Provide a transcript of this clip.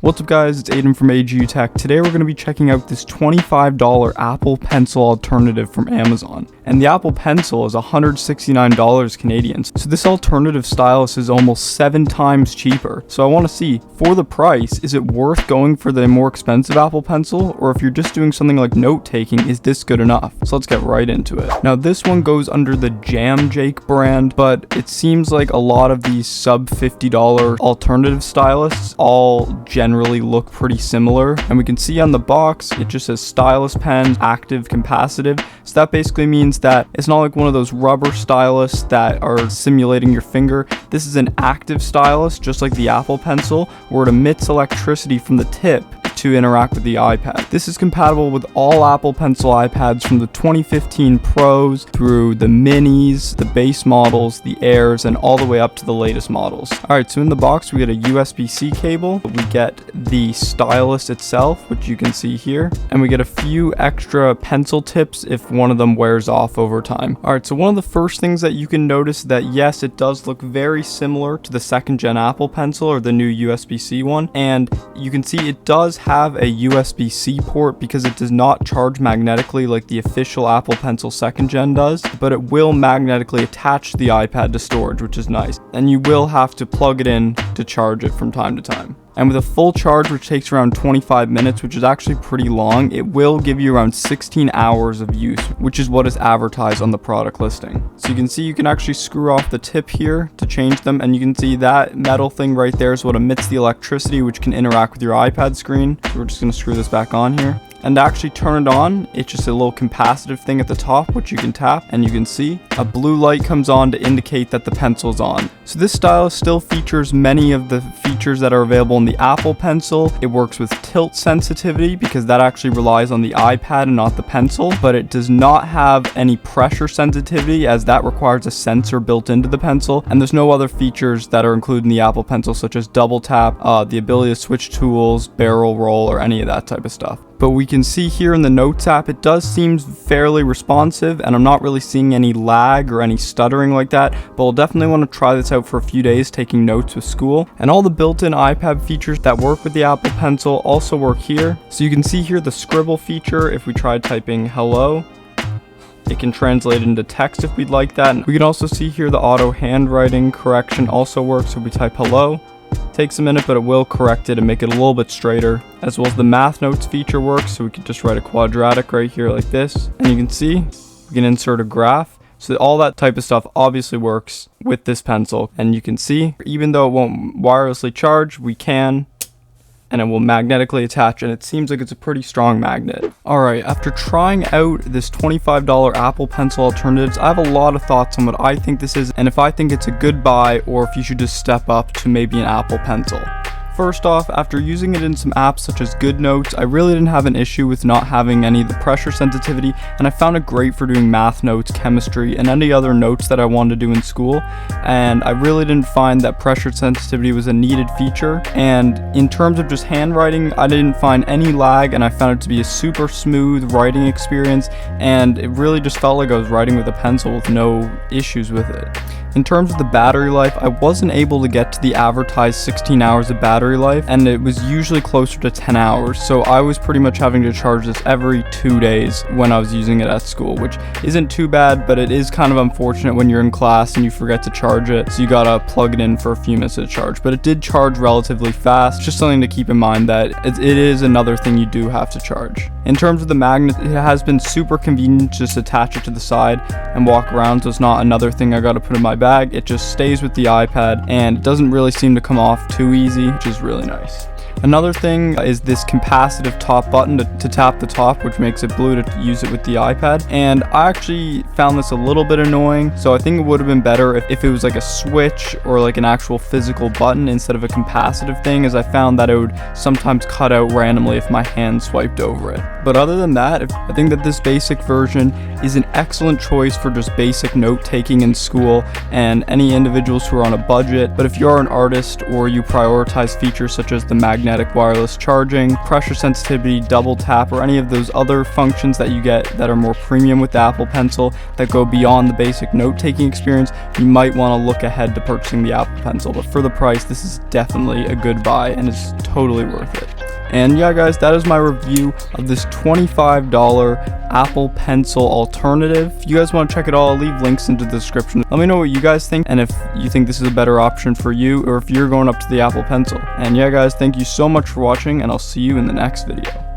What's up guys, it's Aiden from AGU Tech. Today we're going to be checking out this $25 Apple Pencil alternative from Amazon. And the Apple Pencil is $169 Canadian. So this alternative stylus is almost 7 times cheaper. So I want to see, for the price, is it worth going for the more expensive Apple Pencil? Or if you're just doing something like note taking, is this good enough? So let's get right into it. Now this one goes under the Jam Jake brand, but it seems like a lot of these sub $50 alternative stylus all generally look pretty similar, and we can see on the box it just says stylus pen, active, capacitive. So that basically means that it's not like one of those rubber stylus that are simulating your finger. This is an active stylus, just like the Apple Pencil, where it emits electricity from the tip to interact with the iPad. This is compatible with all Apple Pencil iPads from the 2015 Pros through the Minis, the base models, the Airs, and all the way up to the latest models. Alright, so in the box we get a USB-C cable, we get the stylus itself, which you can see here, and we get a few extra pencil tips if one of them wears off over time. Alright, so one of the first things that you can notice that yes, it does look very similar to the 2nd gen Apple Pencil or the new USB-C one, and you can see it does have a USB-C port because it does not charge magnetically like the official Apple Pencil 2nd gen does, but it will magnetically attach the iPad to storage, which is nice. And you will have to plug it in to charge it from time to time. And with a full charge, which takes around 25 minutes, which is actually pretty long, it will give you around 16 hours of use, which is what is advertised on the product listing. So you can see you can actually screw off the tip here to change them, and you can see that metal thing right there is what emits the electricity, which can interact with your iPad screen. So we're just going to screw this back on here. And to actually turn it on, it's just a little capacitive thing at the top, which you can tap, and you can see a blue light comes on to indicate that the pencil's on. So this stylus still features many of the features that are available in the Apple Pencil. It works with tilt sensitivity because that actually relies on the iPad and not the pencil, but it does not have any pressure sensitivity as that requires a sensor built into the pencil. And there's no other features that are included in the Apple Pencil, such as double tap, the ability to switch tools, barrel roll, or any of that type of stuff. But we can see here in the Notes app, it does seem fairly responsive, and I'm not really seeing any lag or any stuttering like that, but I'll definitely want to try this out for a few days taking notes with school. And all the built-in iPad features that work with the Apple Pencil also work here. So you can see here the scribble feature. If we try typing hello, it can translate into text if we'd like that. And we can also see here the auto handwriting correction also works. So if we type hello, takes a minute, but it will correct it and make it a little bit straighter, as well as the math notes feature works. So we can just write a quadratic right here like this, and you can see we can insert a graph. So all that type of stuff obviously works with this pencil, and you can see even though it won't wirelessly charge, we can, and it will magnetically attach, and it seems like it's a pretty strong magnet. Alright, after trying out this $25 Apple Pencil alternatives, I have a lot of thoughts on what I think this is, and if I think it's a good buy, or if you should just step up to maybe an Apple Pencil. First off, after using it in some apps such as GoodNotes, I really didn't have an issue with not having any of the pressure sensitivity, and I found it great for doing math notes, chemistry, and any other notes that I wanted to do in school. And I really didn't find that pressure sensitivity was a needed feature. And in terms of just handwriting, I didn't find any lag, and I found it to be a super smooth writing experience, and it really just felt like I was writing with a pencil with no issues with it. In terms of the battery life, I wasn't able to get to the advertised 16 hours of battery life, and it was usually closer to 10 hours, so I was pretty much having to charge this every 2 days when I was using it at school, which isn't too bad, but it is kind of unfortunate when you're in class and you forget to charge it, so you gotta plug it in for a few minutes to charge. But it did charge relatively fast, just something to keep in mind that it is another thing you do have to charge. In terms of the magnet, it has been super convenient to just attach it to the side and walk around, so it's not another thing I gotta put in my bag. It just stays with the iPad, and it doesn't really seem to come off too easy, which is really nice. Another thing is this capacitive top button to tap the top, which makes it blue to use it with the iPad. And I actually found this a little bit annoying, so I think it would have been better if it was like a switch or like an actual physical button instead of a capacitive thing, as I found that it would sometimes cut out randomly if my hand swiped over it. But other than that, I think that this basic version is an excellent choice for just basic note taking in school and any individuals who are on a budget. But if you're an artist or you prioritize features such as the magnetic magnetic wireless charging, pressure sensitivity, double tap, or any of those other functions that you get that are more premium with the Apple Pencil that go beyond the basic note-taking experience, you might want to look ahead to purchasing the Apple Pencil. But for the price, this is definitely a good buy and is totally worth it. And yeah, guys, that is my review of this $25 Apple Pencil alternative. If you guys want to check it all, I'll leave links into the description. Let me know what you guys think and if you think this is a better option for you or if you're going up to the Apple Pencil. And yeah, guys, thank you so much for watching, and I'll see you in the next video.